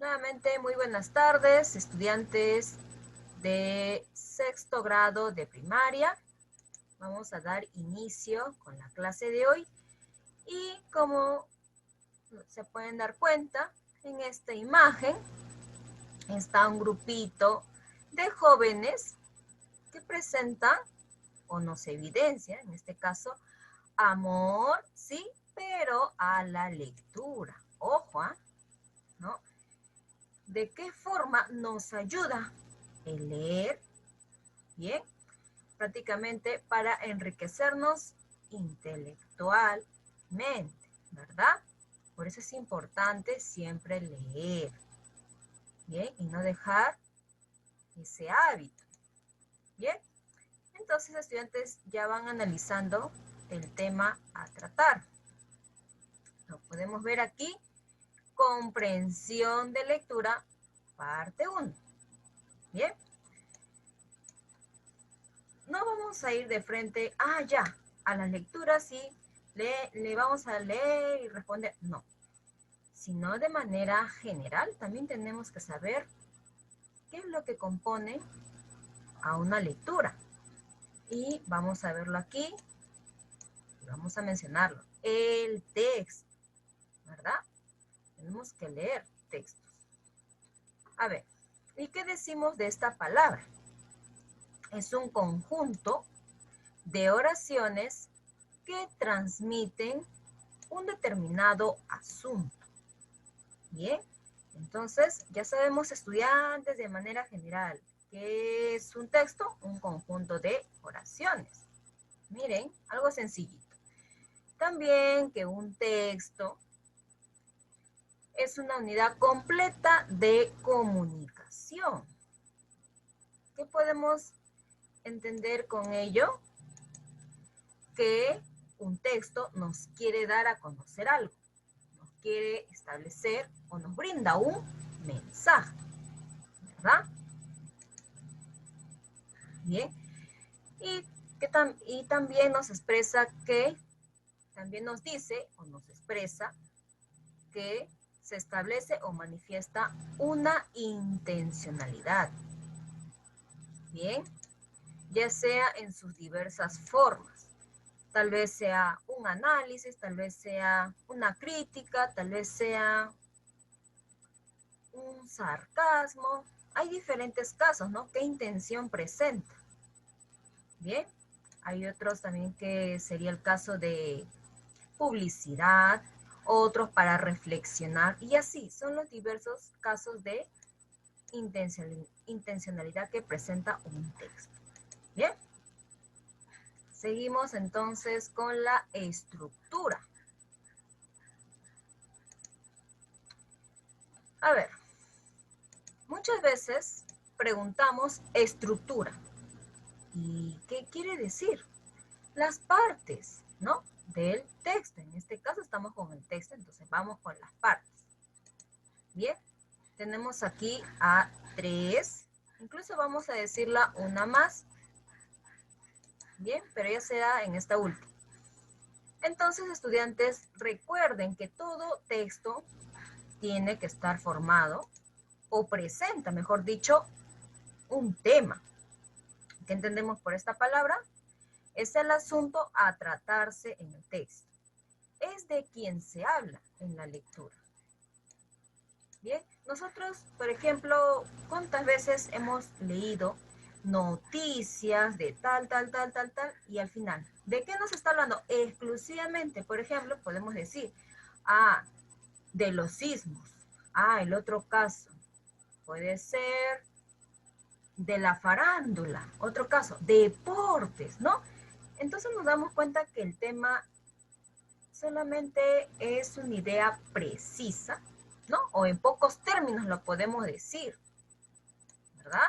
Nuevamente, muy buenas tardes, estudiantes de sexto grado de primaria. Vamos a dar inicio con la clase de hoy y como se pueden dar cuenta, en esta imagen está un grupito de jóvenes que presentan o nos evidencia, en este caso, amor, sí, pero a la lectura. Ojo, ¿no? ¿De qué forma nos ayuda el leer? Bien, prácticamente para enriquecernos intelectualmente, ¿verdad? Por eso es importante siempre leer, ¿bien? Y no dejar ese hábito, ¿bien? Entonces, estudiantes ya van analizando el tema a tratar. Lo podemos ver aquí, comprensión de lectura, parte 1, ¿bien? No vamos a ir de frente, ya, a las lecturas y le vamos a leer y responder, no. Sino de manera general, también tenemos que saber qué es lo que compone a una lectura. Y vamos a verlo aquí, y vamos a mencionarlo. El texto, ¿verdad? Tenemos que leer textos. A ver, ¿y qué decimos de esta palabra? Es un conjunto de oraciones que transmiten un determinado asunto. Bien, entonces ya sabemos, estudiantes, de manera general, ¿qué es un texto? Un conjunto de oraciones. Miren, algo sencillito. También que un texto es una unidad completa de comunicación. ¿Qué podemos entender con ello? Que un texto nos quiere dar a conocer algo, nos quiere establecer o nos brinda un mensaje, ¿verdad? Bien, y también nos expresa que, también nos dice o nos expresa que se establece o manifiesta una intencionalidad, bien, ya sea en sus diversas formas. Tal vez sea un análisis, tal vez sea una crítica, tal vez sea un sarcasmo. Hay diferentes casos, ¿no? ¿Qué intención presenta? Bien, hay otros también que sería el caso de publicidad, otros para reflexionar, y así son los diversos casos de intencionalidad que presenta un texto. Bien, seguimos entonces con la estructura. A ver, muchas veces preguntamos estructura. ¿Y qué quiere decir? Las partes, ¿no? Del texto. En este caso estamos con el texto, entonces vamos con las partes. Bien, tenemos aquí a 3. Incluso vamos a decirla una más. Bien, pero ya será en esta última. Entonces, estudiantes, recuerden que todo texto tiene que estar formado o presenta, mejor dicho, un tema. ¿Qué entendemos por esta palabra? Es el asunto a tratarse en el texto. Es de quien se habla en la lectura. Bien, nosotros, por ejemplo, ¿cuántas veces hemos leído noticias de tal, y al final, ¿de qué nos está hablando? Exclusivamente, por ejemplo, podemos decir, de los sismos. El otro caso puede ser de la farándula. Otro caso, deportes, ¿no? Entonces nos damos cuenta que el tema solamente es una idea precisa, ¿no? O en pocos términos lo podemos decir, ¿verdad?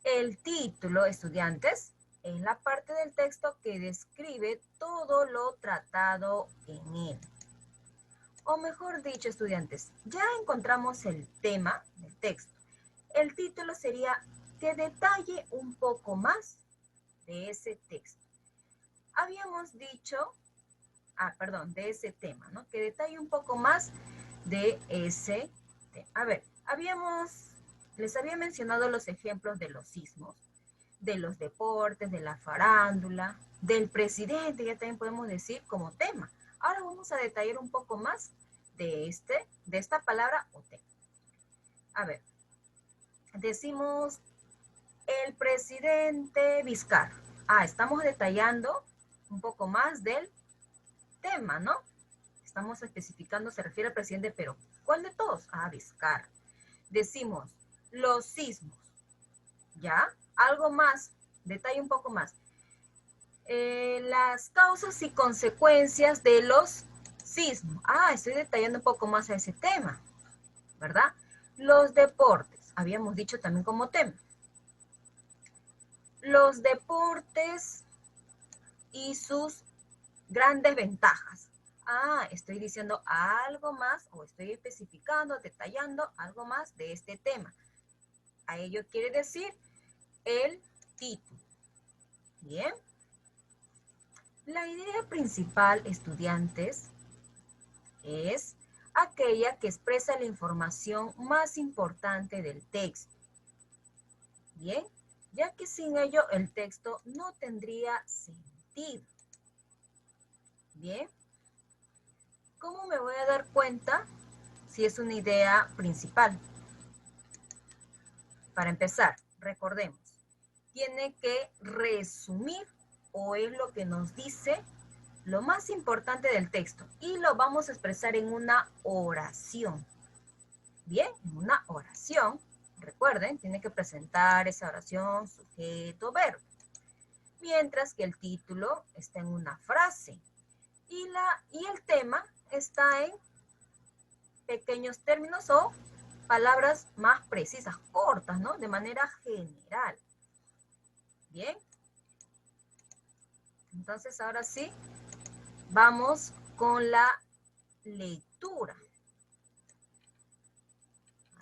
El título, estudiantes, es la parte del texto que describe todo lo tratado en él. O mejor dicho, estudiantes, ya encontramos el tema del texto. El título sería que detalle un poco más de ese texto. Habíamos dicho, de ese tema, ¿no? Que detalle un poco más de ese tema. A ver, les había mencionado los ejemplos de los sismos, de los deportes, de la farándula, del presidente, ya también podemos decir como tema. Ahora vamos a detallar un poco más de esta palabra o tema. A ver, decimos el presidente Vizcarra. Estamos detallando un poco más del tema, ¿no? Estamos especificando, se refiere al presidente, pero ¿cuál de todos? Vizcarra. Decimos los sismos, ¿ya? Algo más, detalle un poco más. Las causas y consecuencias de los sismos. Estoy detallando un poco más a ese tema, ¿verdad? Los deportes, habíamos dicho también como tema. Los deportes y sus grandes ventajas. Estoy diciendo algo más o estoy especificando, detallando algo más de este tema. A ello quiere decir el título. Bien. La idea principal, estudiantes, es aquella que expresa la información más importante del texto. Bien, ya que sin ello el texto no tendría sentido. Bien, ¿cómo me voy a dar cuenta si es una idea principal? Para empezar, recordemos, tiene que resumir o es lo que nos dice lo más importante del texto y lo vamos a expresar en una oración. Bien, en una oración, recuerden, tiene que presentar esa oración, sujeto, verbo. Mientras que el título está en una frase y el tema está en pequeños términos o palabras más precisas, cortas, ¿no? De manera general. Bien. Entonces, ahora sí, vamos con la lectura.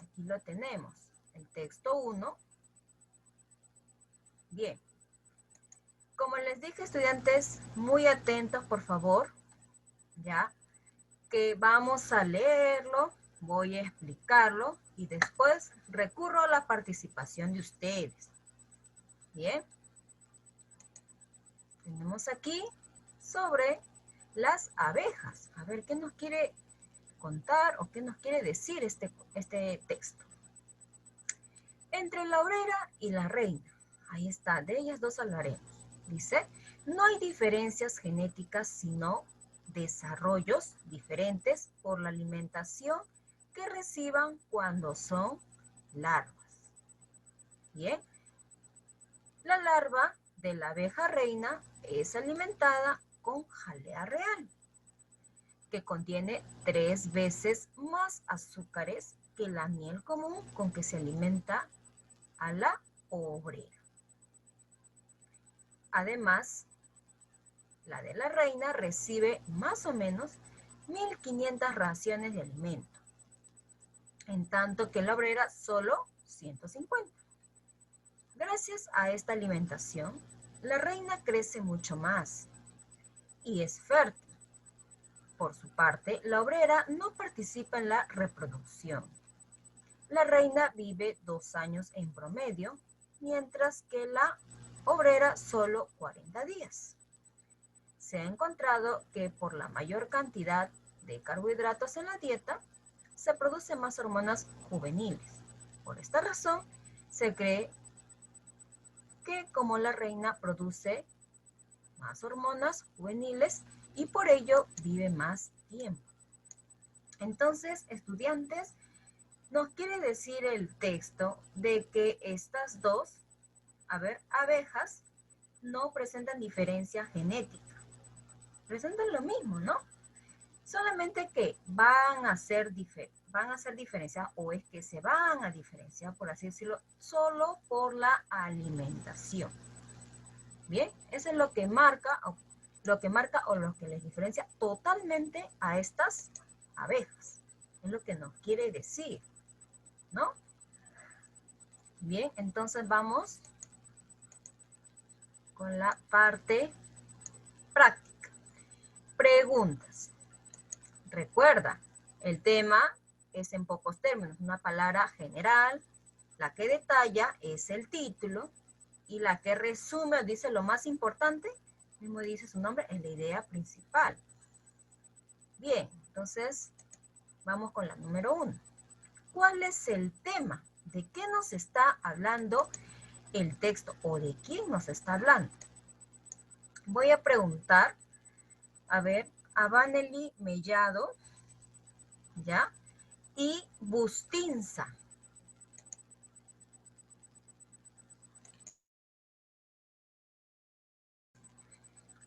Aquí lo tenemos, el texto 1. Bien. Como les dije, estudiantes, muy atentos, por favor, ya, que vamos a leerlo, voy a explicarlo y después recurro a la participación de ustedes. Bien. Tenemos aquí sobre las abejas. A ver, ¿qué nos quiere contar o qué nos quiere decir este texto? Entre la obrera y la reina. Ahí está, de ellas dos hablaremos. Dice, no hay diferencias genéticas, sino desarrollos diferentes por la alimentación que reciban cuando son larvas. Bien, la larva de la abeja reina es alimentada con jalea real, que contiene 3 veces más azúcares que la miel común con que se alimenta a la obrera. Además, la de la reina recibe más o menos 1.500 raciones de alimento, en tanto que la obrera solo 150. Gracias a esta alimentación, la reina crece mucho más y es fértil. Por su parte, la obrera no participa en la reproducción. La reina vive 2 años en promedio, mientras que la obrera solo 40 días. Se ha encontrado que por la mayor cantidad de carbohidratos en la dieta, se producen más hormonas juveniles. Por esta razón, se cree que como la reina produce más hormonas juveniles y por ello vive más tiempo. Entonces, estudiantes, nos quiere decir el texto de que estas dos, abejas, no presentan diferencia genética. Presentan lo mismo, ¿no? Solamente que van a hacer diferencia, o es que se van a diferenciar, por así decirlo, solo por la alimentación. Bien, eso es lo que marca o lo que les diferencia totalmente a estas abejas. Es lo que nos quiere decir, ¿no? Bien, entonces vamos con la parte práctica. Preguntas. Recuerda, El tema es en pocos términos, una palabra general. La que detalla es el título y la que resume o dice lo más importante, mismo dice su nombre, es la idea principal. Bien, entonces vamos con la número 1. ¿Cuál es el tema? ¿De qué nos está hablando el texto o de quién nos está hablando? Voy a preguntar, a ver, a Vanely Mellado, ¿ya? Y Bustinza.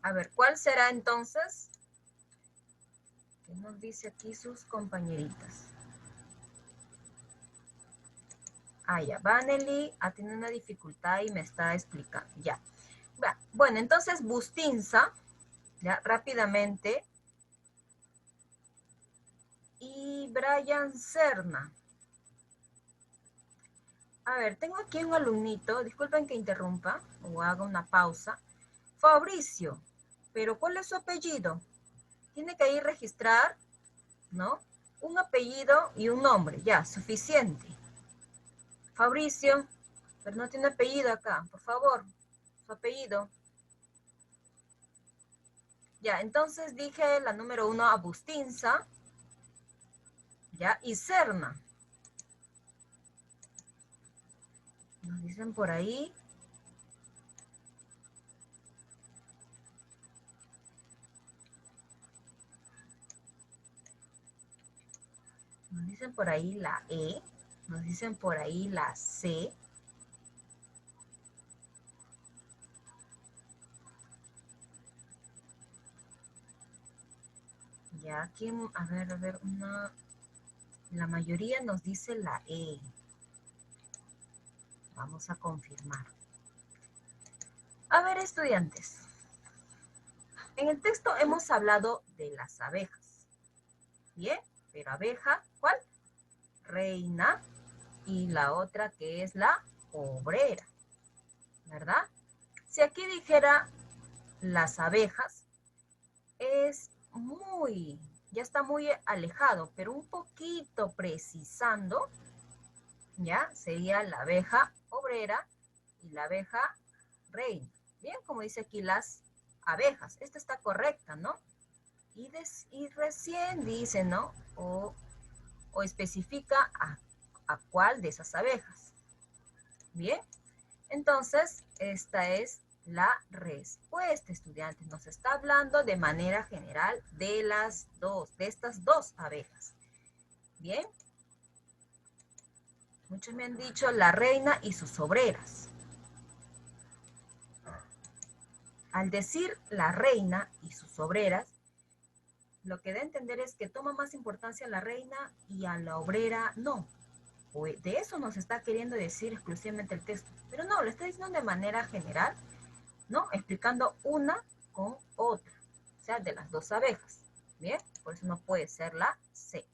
A ver, ¿cuál será entonces? ¿Qué nos dice aquí sus compañeritas? Ah, ya, Vanely ha tenido una dificultad y me está explicando, ya. Bueno, entonces Bustinza, ya, rápidamente. Y Brian Serna. A ver, tengo aquí un alumnito, disculpen que interrumpa o haga una pausa. Fabricio, pero ¿cuál es su apellido? Tiene que ir registrar, ¿no? Un apellido y un nombre, ya, suficiente. Fabricio, pero no tiene apellido acá, por favor, su apellido. Ya, entonces dije la número 1, Agustinza, ya, y Serna. Nos dicen por ahí. Nos dicen por ahí la E, nos dicen por ahí la C. Ya aquí, a ver, la mayoría nos dice la E. Vamos a confirmar. A ver, estudiantes. En el texto hemos hablado de las abejas. Bien, pero abeja, ¿cuál? Reina. Y la otra que es la obrera. ¿Verdad? Si aquí dijera las abejas, ya está muy alejado, pero un poquito precisando, ya sería la abeja obrera y la abeja reina. Bien, como dice aquí las abejas. Esta está correcta, ¿no? Y recién dice, ¿no? O especifica a cuál de esas abejas. Bien, entonces esta es la respuesta, estudiantes. Nos está hablando de manera general de estas dos abejas. Bien. Muchos me han dicho la reina y sus obreras. Al decir la reina y sus obreras, lo que da a entender es que toma más importancia a la reina y a la obrera no. De eso nos está queriendo decir exclusivamente el texto. Pero no, lo está diciendo de manera general, ¿no? Explicando una con otra. O sea, de las dos abejas. Bien, por eso no puede ser la C.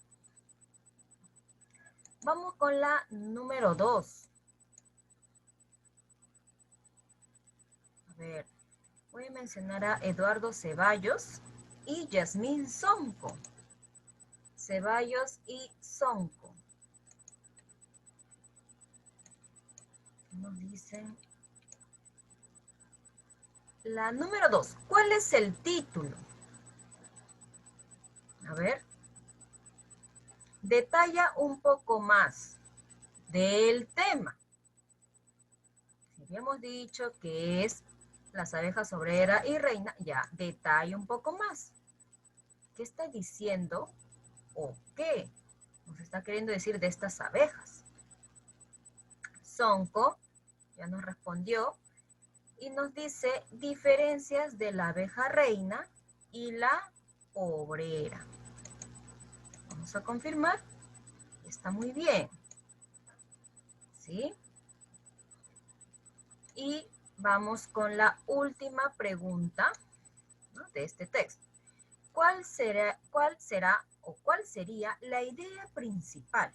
Vamos con la número 2. A ver, voy a mencionar a Eduardo Ceballos y Yasmín Sonco. Ceballos y Sonco. ¿Qué nos dicen? La número 2. ¿Cuál es el título? A ver. Detalla un poco más del tema. Si habíamos dicho que es las abejas obrera y reina, ya, detalla un poco más. ¿Qué está diciendo o qué nos está queriendo decir de estas abejas? Sonco ya nos respondió y nos dice diferencias de la abeja reina y la obrera. Vamos a confirmar. Está muy bien. ¿Sí? Y vamos con la última pregunta, ¿no?, de este texto. ¿Cuál sería o cuál sería la idea principal?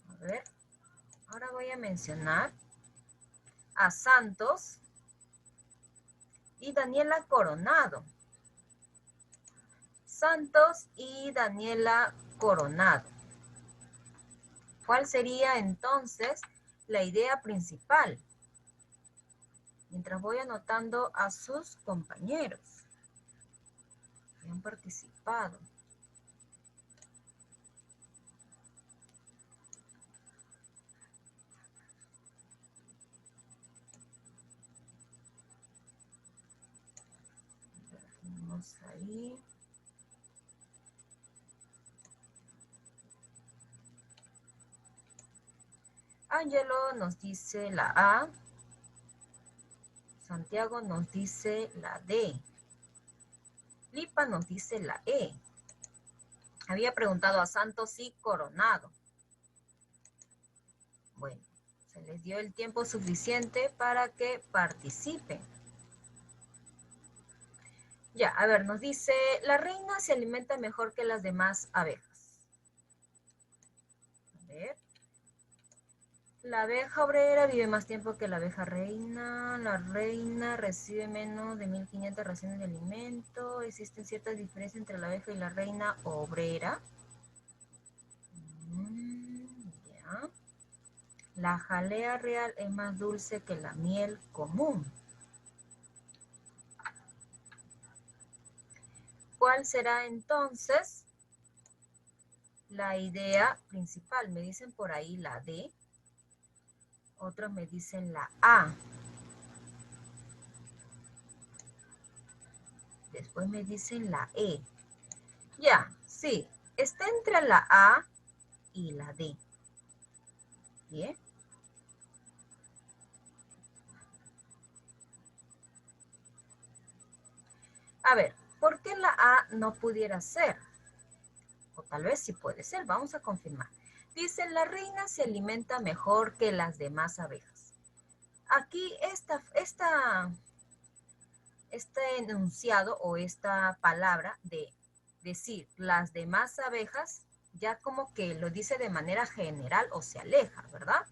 A ver, ahora voy a mencionar a Santos y Daniela Coronado. Santos y Daniela Coronado. ¿Cuál sería entonces la idea principal? Mientras voy anotando a sus compañeros que han participado. Vamos ahí. Ángelo nos dice la A. Santiago nos dice la D. Lipa nos dice la E. Había preguntado a Santos y Coronado. Bueno, se les dio el tiempo suficiente para que participen. Ya, a ver, nos dice, la reina se alimenta mejor que las demás abejas. A ver. La abeja obrera vive más tiempo que la abeja reina. La reina recibe menos de 1500 raciones de alimento. Existen ciertas diferencias entre la abeja y la reina obrera. Ya. La jalea real es más dulce que la miel común. ¿Cuál será entonces la idea principal? Me dicen por ahí la D. Otros me dicen la A. Después me dicen la E. Ya, sí, está entre la A y la D. Bien. A ver, ¿por qué la A no pudiera ser? O tal vez sí puede ser, vamos a confirmar. Dice, la reina se alimenta mejor que las demás abejas. Aquí este enunciado o esta palabra de decir las demás abejas, ya como que lo dice de manera general o se aleja, ¿verdad?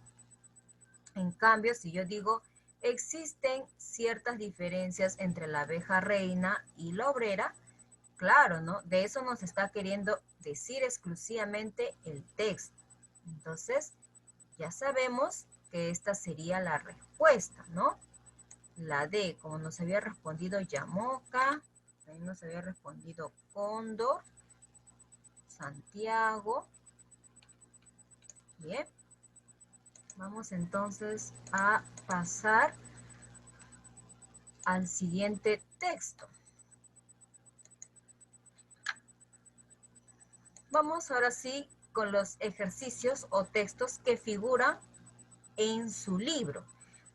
En cambio, si yo digo, existen ciertas diferencias entre la abeja reina y la obrera, claro, ¿no? De eso nos está queriendo decir exclusivamente el texto. Entonces, ya sabemos que esta sería la respuesta, ¿no? La D, como nos había respondido Yamoca, también nos había respondido Cóndor, Santiago. Bien. Vamos entonces a pasar al siguiente texto. Vamos ahora sí con los ejercicios o textos que figuran en su libro.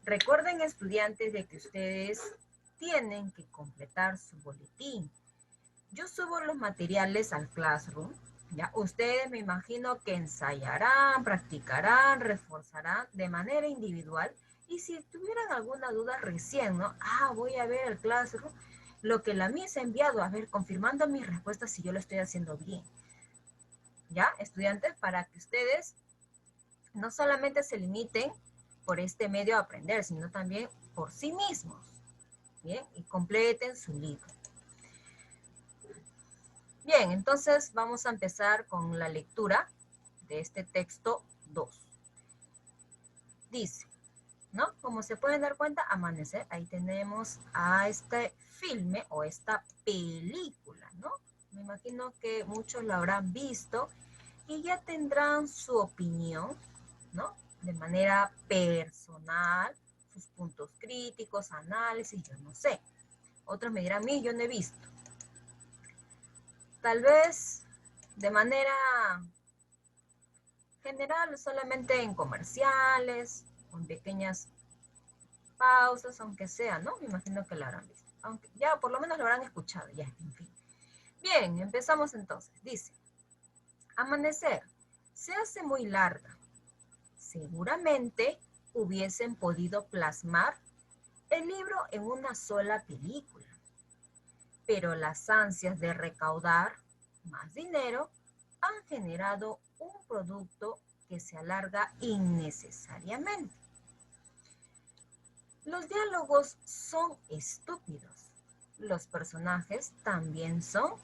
Recuerden, estudiantes, de que ustedes tienen que completar su boletín. Yo subo los materiales al Classroom. Ya, ustedes me imagino que ensayarán, practicarán, reforzarán de manera individual. Y si tuvieran alguna duda recién, ¿no? Voy a ver el Classroom, lo que la Miss ha enviado, a ver, confirmando mis respuestas si yo lo estoy haciendo bien. ¿Ya, estudiantes? Para que ustedes no solamente se limiten por este medio a aprender, sino también por sí mismos. Bien, y completen su libro. Bien, entonces vamos a empezar con la lectura de este texto 2. Dice, ¿no? Como se pueden dar cuenta, Amanecer, ahí tenemos a este filme o esta película, ¿no? Me imagino que muchos lo habrán visto y ya tendrán su opinión, ¿no? De manera personal, sus puntos críticos, análisis, yo no sé. Otros me dirán, yo no he visto. Tal vez de manera general, solamente en comerciales, con pequeñas pausas, aunque sea, ¿no? Me imagino que lo habrán visto. Aunque ya por lo menos lo habrán escuchado, ya, en fin. Bien, empezamos entonces. Dice, Amanecer se hace muy larga. Seguramente hubiesen podido plasmar el libro en una sola película. Pero las ansias de recaudar más dinero han generado un producto que se alarga innecesariamente. Los diálogos son estúpidos. Los personajes también son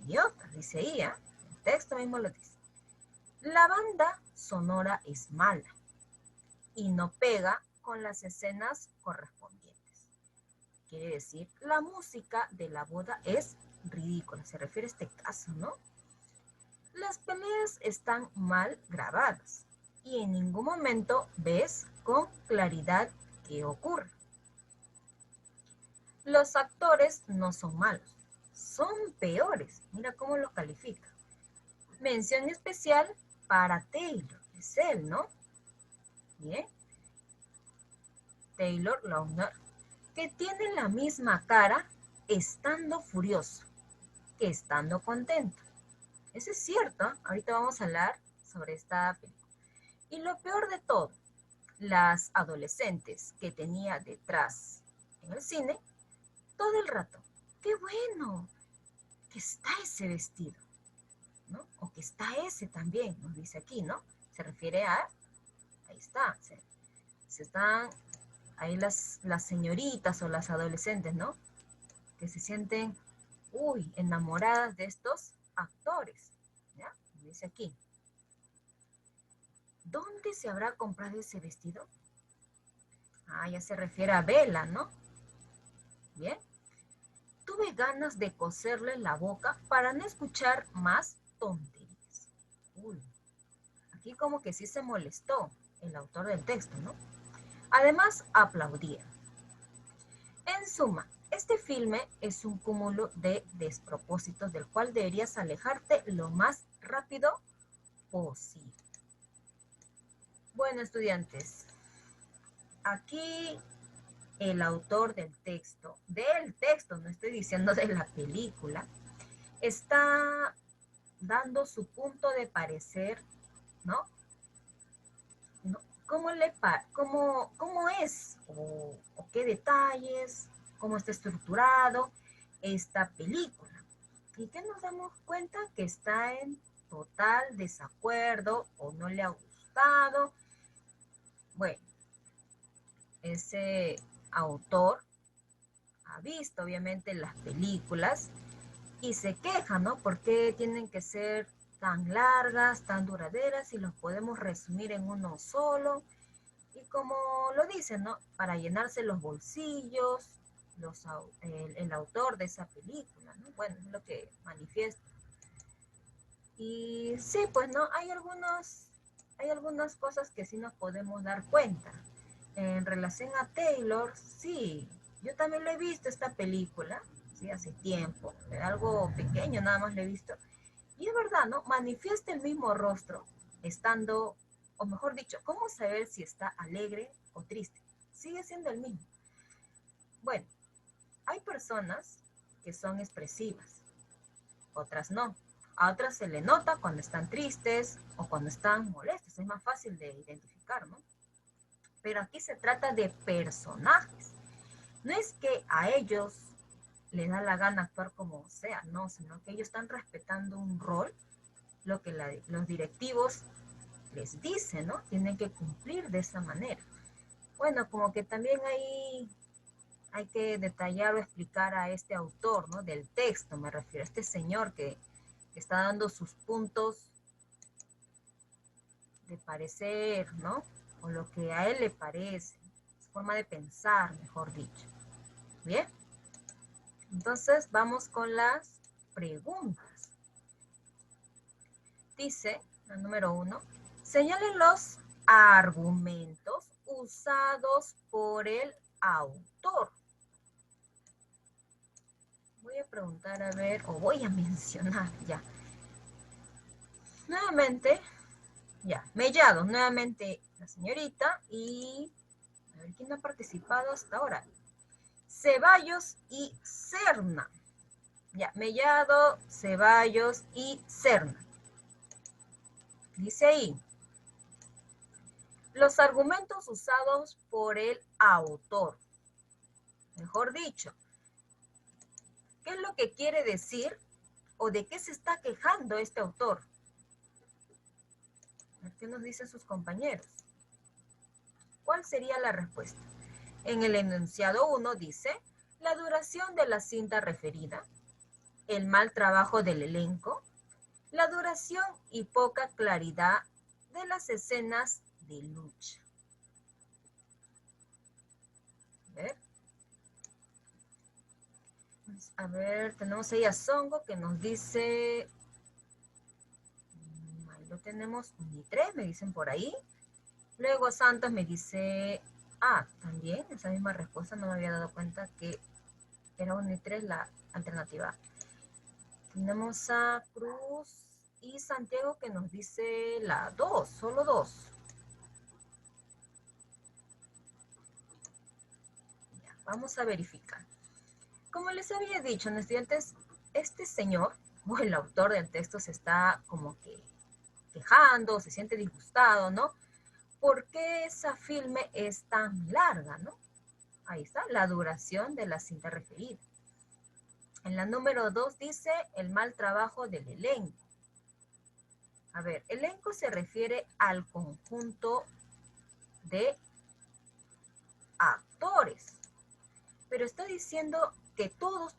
idiotas, dice ahí, ¿eh? El texto mismo lo dice. La banda sonora es mala y no pega con las escenas correspondientes. Quiere decir, la música de la boda es ridícula. Se refiere a este caso, ¿no? Las peleas están mal grabadas y en ningún momento ves con claridad qué ocurre. Los actores no son malos, son peores. Mira cómo los califica. Mención especial para Taylor, es él, ¿no? Bien. Taylor Lautner, que tiene la misma cara estando furioso que estando contento. Eso es cierto, ahorita vamos a hablar sobre esta película. Y lo peor de todo, las adolescentes que tenía detrás en el cine, todo el rato, qué bueno que está ese vestido, ¿no? O que está ese también, nos dice aquí, ¿no? Se refiere a, ahí está, se están ahí las señoritas o las adolescentes, ¿no? Que se sienten, uy, enamoradas de estos actores, ¿ya? Dice aquí. ¿Dónde se habrá comprado ese vestido? Ah, ya se refiere a Bella, ¿no? Bien. Tuve ganas de coserle la boca para no escuchar más tonterías. Uy, aquí como que sí se molestó el autor del texto, ¿no? Además, aplaudía. En suma, este filme es un cúmulo de despropósitos del cual deberías alejarte lo más rápido posible. Bueno, estudiantes, aquí el autor del texto, no estoy diciendo de la película, está dando su punto de parecer, ¿no? ¿No? ¿Cómo es? O qué detalles, cómo está estructurado esta película. ¿Y qué nos damos cuenta? Que está en total desacuerdo o no le ha gustado. Bueno, ese autor ha visto obviamente las películas y se queja, ¿no? ¿Por qué tienen que ser tan largas, tan duraderas y los podemos resumir en uno solo? Y como lo dicen, ¿no? Para llenarse los bolsillos, el autor de esa película, ¿no? Bueno, es lo que manifiesta. Y sí, pues, ¿no? Hay algunas cosas que sí nos podemos dar cuenta. En relación a Taylor, sí, yo también lo he visto esta película, sí, hace tiempo, algo pequeño nada más lo he visto. Y es verdad, ¿no? Manifiesta el mismo rostro, estando, o mejor dicho, ¿cómo saber si está alegre o triste? Sigue siendo el mismo. Bueno, hay personas que son expresivas, otras no. A otras se le nota cuando están tristes o cuando están molestos, es más fácil de identificar, ¿no? Pero aquí se trata de personajes. No es que a ellos les da la gana actuar como sea, no, sino que ellos están respetando un rol, lo que los directivos les dicen, ¿no? Tienen que cumplir de esa manera. Bueno, como que también ahí hay que detallar o explicar a este autor, ¿no? Del texto, me refiero a este señor que está dando sus puntos de parecer, ¿no? O lo que a él le parece, su forma de pensar, mejor dicho. Bien, entonces vamos con las preguntas. Dice, la número 1, señalen los argumentos usados por el autor. Voy a preguntar, a ver, o voy a mencionar ya. Nuevamente, ya, Mellado, nuevamente la señorita y, a ver, ¿quién ha participado hasta ahora? Ceballos y Serna. Ya, Mellado, Ceballos y Serna. Dice ahí, los argumentos usados por el autor. Mejor dicho, ¿qué es lo que quiere decir o de qué se está quejando este autor? ¿Qué nos dicen sus compañeros? ¿Cuál sería la respuesta? En el enunciado 1 dice, la duración de la cinta referida, el mal trabajo del elenco, la duración y poca claridad de las escenas de lucha. A ver, tenemos ahí a Songo que nos dice, ahí lo tenemos, ni 3, me dicen por ahí. Luego Santos me dice, también esa misma respuesta, no me había dado cuenta que era 1 y 3 la alternativa. Tenemos a Cruz y Santiago que nos dice la 2, solo 2. Ya, vamos a verificar. Como les había dicho, estudiantes, este señor, o el autor del texto, se está como que quejando, se siente disgustado, ¿no? ¿Por qué esa filme es tan larga, no? Ahí está, la duración de la cinta referida. En la número 2 dice el mal trabajo del elenco. A ver, elenco se refiere al conjunto de actores. Pero está diciendo que todos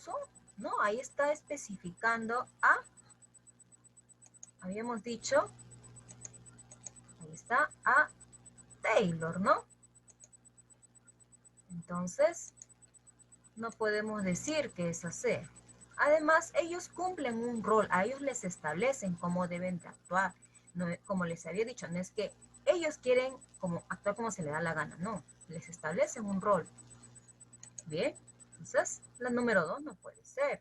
son, ¿no? Ahí está especificando habíamos dicho, ahí está, a Taylor, ¿no? Entonces, no podemos decir que es así. Además, ellos cumplen un rol, a ellos les establecen cómo deben de actuar. No, como les había dicho, no es que ellos quieren actuar como se les da la gana, no. Les establecen un rol. Bien, entonces la número 2 no puede ser.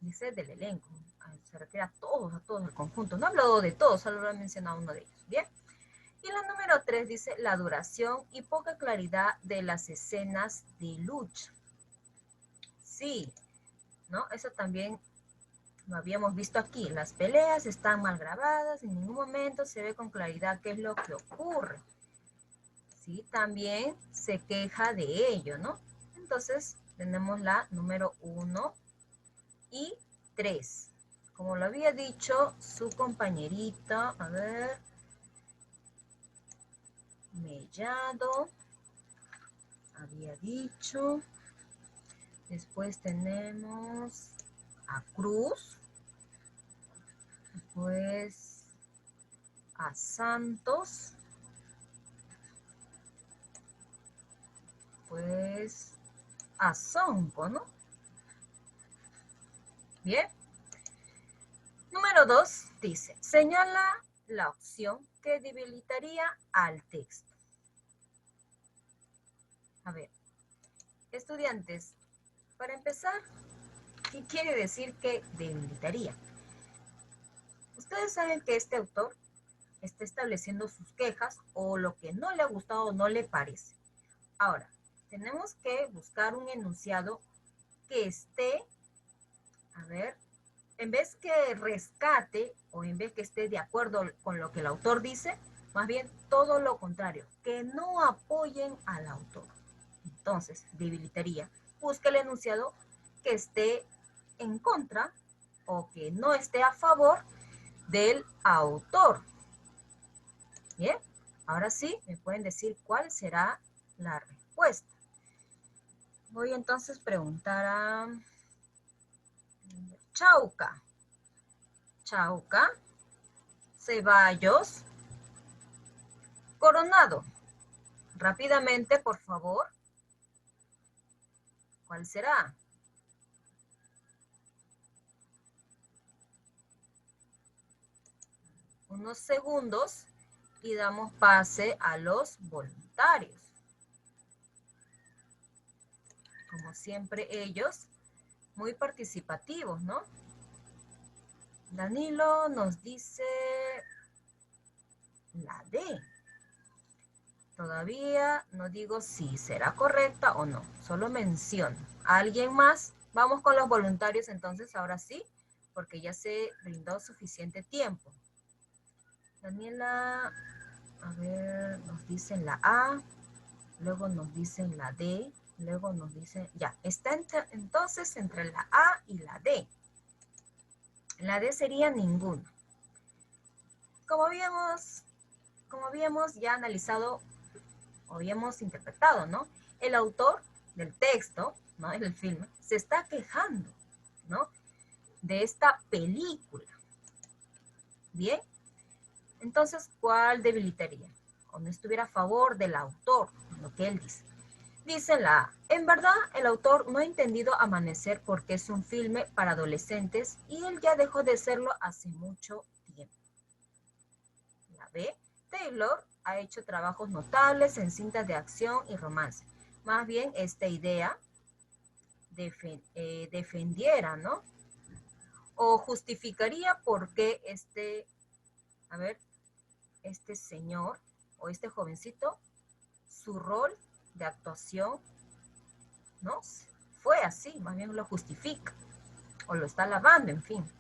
Dice del elenco, se refiere a todos el conjunto. No he hablado de todos, solo lo he mencionado uno de ellos. Bien. Y la número 3 dice la duración y poca claridad de las escenas de lucha. Sí, ¿no? Eso también lo habíamos visto aquí. Las peleas están mal grabadas, en ningún momento se ve con claridad qué es lo que ocurre. Sí, también se queja de ello, ¿no? Entonces, tenemos la número 1 y 3. Como lo había dicho su compañerita, a ver, Mellado, había dicho. Después tenemos a Cruz, después a Santos, pues a Songo, ¿no? Bien. Número 2 dice, señala la opción que debilitaría al texto. A ver, estudiantes, para empezar, ¿qué quiere decir que debilitaría? Ustedes saben que este autor está estableciendo sus quejas o lo que no le ha gustado o no le parece. Ahora, tenemos que buscar un enunciado que esté, a ver, en vez que rescate o en vez que esté de acuerdo con lo que el autor dice, más bien todo lo contrario, que no apoyen al autor. Entonces, debilitaría. Busca el enunciado que esté en contra o que no esté a favor del autor. Bien, ahora sí, me pueden decir cuál será la respuesta. Voy entonces a preguntar a Chauca. Chauca, Ceballos, Coronado. Rápidamente, por favor. ¿Cuál será? Unos segundos y damos pase a los voluntarios. Como siempre ellos, muy participativos, ¿no? Danilo nos dice la D. Todavía no digo si será correcta o no, solo menciono. ¿Alguien más? Vamos con los voluntarios entonces, ahora sí, porque ya se brindó suficiente tiempo. Daniela, a ver, nos dicen la A, luego nos dicen la D, luego nos dicen, ya, está entonces entre la A y la D. La D sería ninguna. Como habíamos ya analizado habíamos interpretado, ¿no? El autor del texto, ¿no? Del filme, se está quejando, ¿no? De esta película. Bien, entonces, ¿cuál debilitaría? O no estuviera a favor del autor, lo que él dice. Dice la A. En verdad, el autor no ha entendido Amanecer porque es un filme para adolescentes y él ya dejó de serlo hace mucho tiempo. La B. Taylor ha hecho trabajos notables en cintas de acción y romance. Más bien, esta idea defendiera, ¿no? O justificaría por qué este señor o este jovencito, su rol de actuación, ¿no? Fue así, más bien lo justifica o lo está alabando, en fin.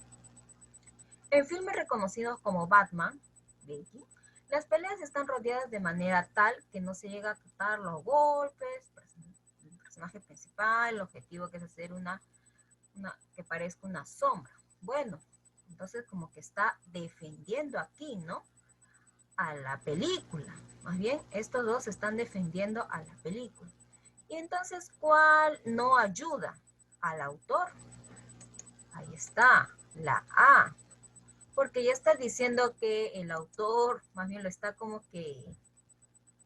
En filmes reconocidos como Batman, Becky, las peleas están rodeadas de manera tal que no se llega a tratar los golpes, el personaje principal, el objetivo que es hacer que parezca una sombra. Bueno, entonces como que está defendiendo aquí, ¿no? A la película. Más bien, estos dos están defendiendo a la película. Y entonces, ¿cuál no ayuda al autor? Ahí está, la A. Porque ya está diciendo que el autor más bien lo está como que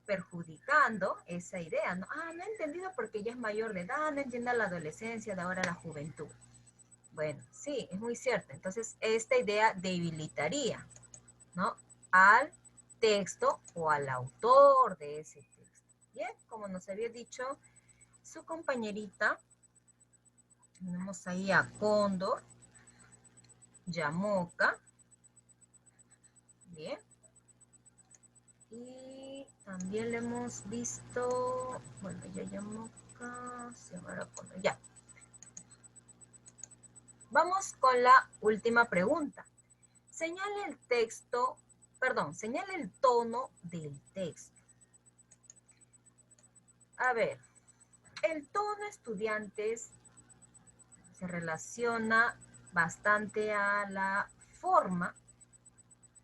perjudicando esa idea, ¿no? No he entendido porque ya es mayor de edad, no entiende la adolescencia, de ahora la juventud. Bueno, sí, es muy cierto. Entonces, esta idea debilitaría, ¿no? Al texto o al autor de ese texto. Bien, como nos había dicho su compañerita, tenemos ahí a Cóndor, Yamoca, bien, y también le hemos visto, bueno, ya Yamoca, Xiomara Cóndor, ya. Vamos con la última pregunta. Señale el texto, señale el tono del texto. A ver, el tono, estudiantes, se relaciona bastante a la forma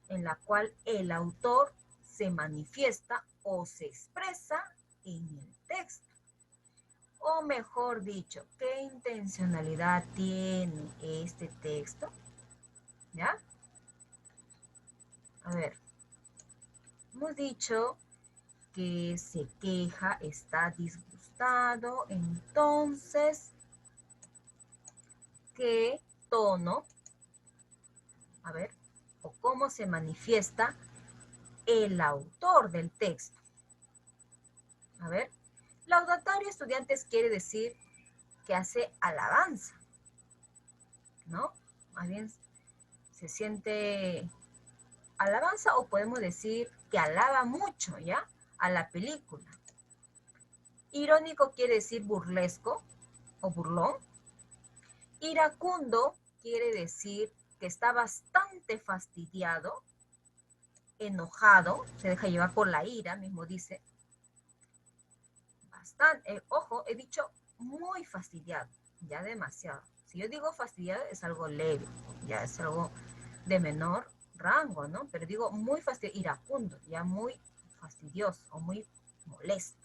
en la cual el autor se manifiesta o se expresa en el texto. O mejor dicho, ¿qué intencionalidad tiene este texto? ¿Ya? A ver, hemos dicho que se queja, está disgustado, entonces, ¿qué tono? A ver, o cómo se manifiesta el autor del texto. A ver, laudatario, estudiantes, quiere decir que hace alabanza, ¿no? Más bien se siente alabanza o podemos decir que alaba mucho, ¿ya? A la película. Irónico quiere decir burlesco o burlón. Iracundo quiere decir que está bastante fastidiado, enojado, se deja llevar por la ira, mismo dice. Bastante, ojo, he dicho muy fastidiado, ya demasiado. Si yo digo fastidiado es algo leve, ya es algo de menor rango, ¿no? Pero digo muy fastidiado, iracundo, ya muy fastidioso o muy molesto.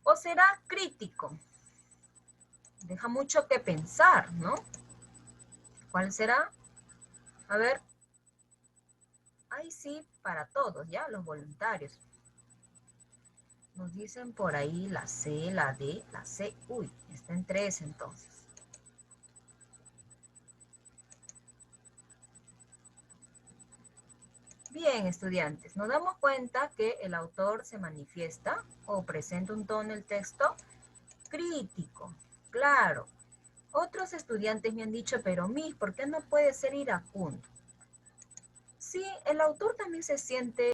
O será crítico. Deja mucho que pensar, ¿no? ¿Cuál será? A ver. Ahí sí, para todos, ¿ya? Los voluntarios. Nos dicen por ahí la C, la D, la C. Uy, está en 3 entonces. Bien, estudiantes, nos damos cuenta que el autor se manifiesta o presenta un tono en el texto crítico, claro. Otros estudiantes me han dicho, pero Miss, ¿por qué no puede ser iracundo? Sí, el autor también se siente